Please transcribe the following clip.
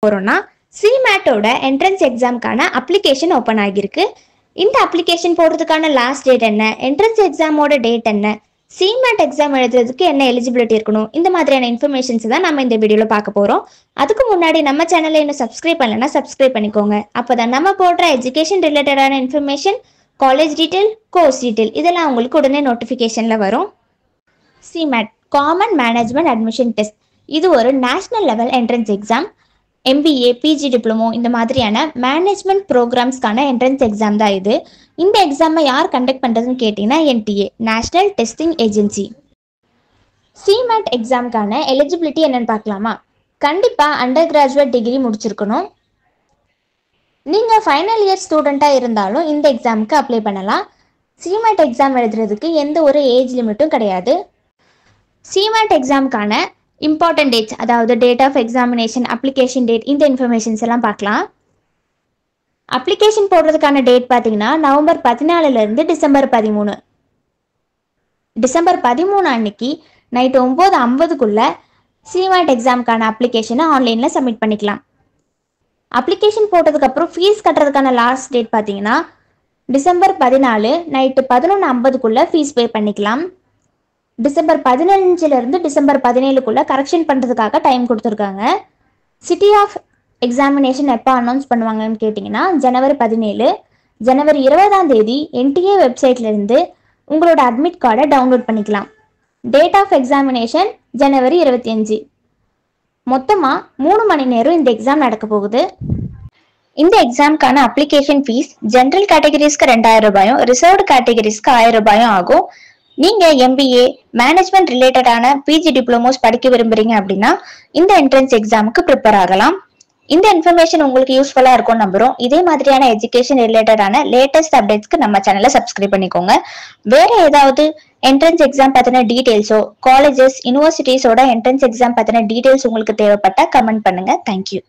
போறோம்னா CMAT ஓட entrance எக்ஸாம்க்கான application open ஆகியிருக்கு. இந்த அப்ளிகேஷன் போடுறதுக்கான லாஸ்ட் டேட் என்ன, என்ட்ரன்ஸ் எக்ஸாமோட டேட் என்ன, CMAT எக்ஸாம் எழுதுறதுக்கு என்ன எலிஜிபிலிட்டி இருக்கணும், இந்த மாதிரியான இன்ஃபர்மேஷன்ஸ் தான் நம்ம இந்த வீடியோவில் பார்க்க போகிறோம். அதுக்கு முன்னாடி நம்ம சேனலை இன்னும் சப்ஸ்கிரைப் பண்ணலைன்னா சப்ஸ்கிரைப் பண்ணிக்கோங்க. அப்போ தான் நம்ம போடுற எஜுகேஷன் ரிலேட்டடான information, college detail, course detail இதெல்லாம் உங்களுக்கு உடனே நோட்டிஃபிகேஷனில் வரும். CMAT common management admission test இது ஒரு national level entrance exam. MBA, PG diploma இந்த மாதிரியான மேனேஜ்மெண்ட் ப்ரோக்ராம்ஸ்க்கான என்ட்ரன்ஸ் எக்ஸாம் தான் இது. இந்த எக்ஸாமை யார் கண்டக்ட் பண்ணுறதுன்னு கேட்டிங்கன்னா NTA, national testing agency. CMAT எக்ஸாமுக்கான எலிஜிபிலிட்டி என்னன்னு பார்க்கலாமா? கண்டிப்பாக அண்டர் கிராஜுவேட் டிகிரி முடிச்சிருக்கணும். நீங்கள் ஃபைனல் இயர் ஸ்டூடெண்ட்டாக இருந்தாலும் இந்த எக்ஸாமுக்கு அப்ளை பண்ணலாம். CMAT எக்ஸாம் எழுதுறதுக்கு எந்த ஒரு ஏஜ் லிமிட்டும் கிடையாது. CMAT எக்ஸாமுக்கான இம்பார்ட்டன்ட் டேட்ஸ், அதாவது date of examination, application date, இந்த இன்ஃபர்மேஷன்ஸ் எல்லாம் பார்க்கலாம். அப்ளிகேஷன் போடுறதுக்கான டேட் பார்த்தீங்கன்னா நவம்பர் 14 டிசம்பர் 13. டிசம்பர் 13 அன்னைக்கு நைட்டு 9:50 CMAT எக்ஸாமுக்கான அப்ளிகேஷனை ஆன்லைனில் சப்மிட் பண்ணிக்கலாம். அப்ளிகேஷன் போட்டதுக்கப்புறம் ஃபீஸ் கட்டுறதுக்கான லாஸ்ட் டேட் பார்த்தீங்கன்னா டிசம்பர் 14 நைட்டு 11:50 ஃபீஸ் பே பண்ணிக்கலாம். டிசம்பர் 15 டிசம்பர் 17 கரெக்ஷன் பண்ணுறதுக்காக டைம் கொடுத்துருக்காங்க. சிட்டி ஆஃப் எக்ஸாமினேஷன் எப்போ அனௌன்ஸ் பண்ணுவாங்கன்னு கேட்டிங்கன்னா ஜனவரி 17. ஜனவரி 20 NTA வெப்சைட்லேருந்து உங்களோட அட்மிட் கார்டை டவுன்லோட் பண்ணிக்கலாம். டேட் ஆஃப் எக்ஸாமினேஷன் ஜனவரி 25. மொத்தமாக 3 மணி நேரம் இந்த எக்ஸாம் நடக்க போகுது. இந்த எக்ஸாமுக்கான அப்ளிகேஷன் ஃபீஸ் ஜென்ரல் கேட்டகரிஸ்க்கு 2000 ரூபாயும், ரிசர்வ்டு கேட்டகரிஸ்க்கு 1000 ரூபாயும் ஆகும். நீங்கள் MBA, மேனேஜ்மெண்ட் ரிலேட்டடான PG டிப்ளமோஸ் படிக்க விரும்புறீங்க அப்படின்னா இந்த என்ட்ரன்ஸ் எக்ஸாமுக்கு ப்ரிப்பேர் ஆகலாம். இந்த இன்ஃபர்மேஷன் உங்களுக்கு யூஸ்ஃபுல்லாக இருக்கும்னு நம்புகிறோம். இதே மாதிரியான எஜுகேஷன் ரிலேட்டடான லேட்டஸ்ட் அப்டேட்ஸ்க்கு நம்ம சேனலை சப்ஸ்கிரைப் பண்ணிக்கோங்க. வேறு ஏதாவது என்ட்ரன்ஸ் எக்ஸாம் பற்றின டீட்டெயில்ஸோ, காலேஜஸ், யூனிவர்சிட்டிஸோட என்ட்ரன்ஸ் எக்ஸாம் பற்றின டீட்டெயில்ஸ் உங்களுக்கு தேவைப்பட்டால் கமெண்ட் பண்ணுங்கள். தேங்க்யூ.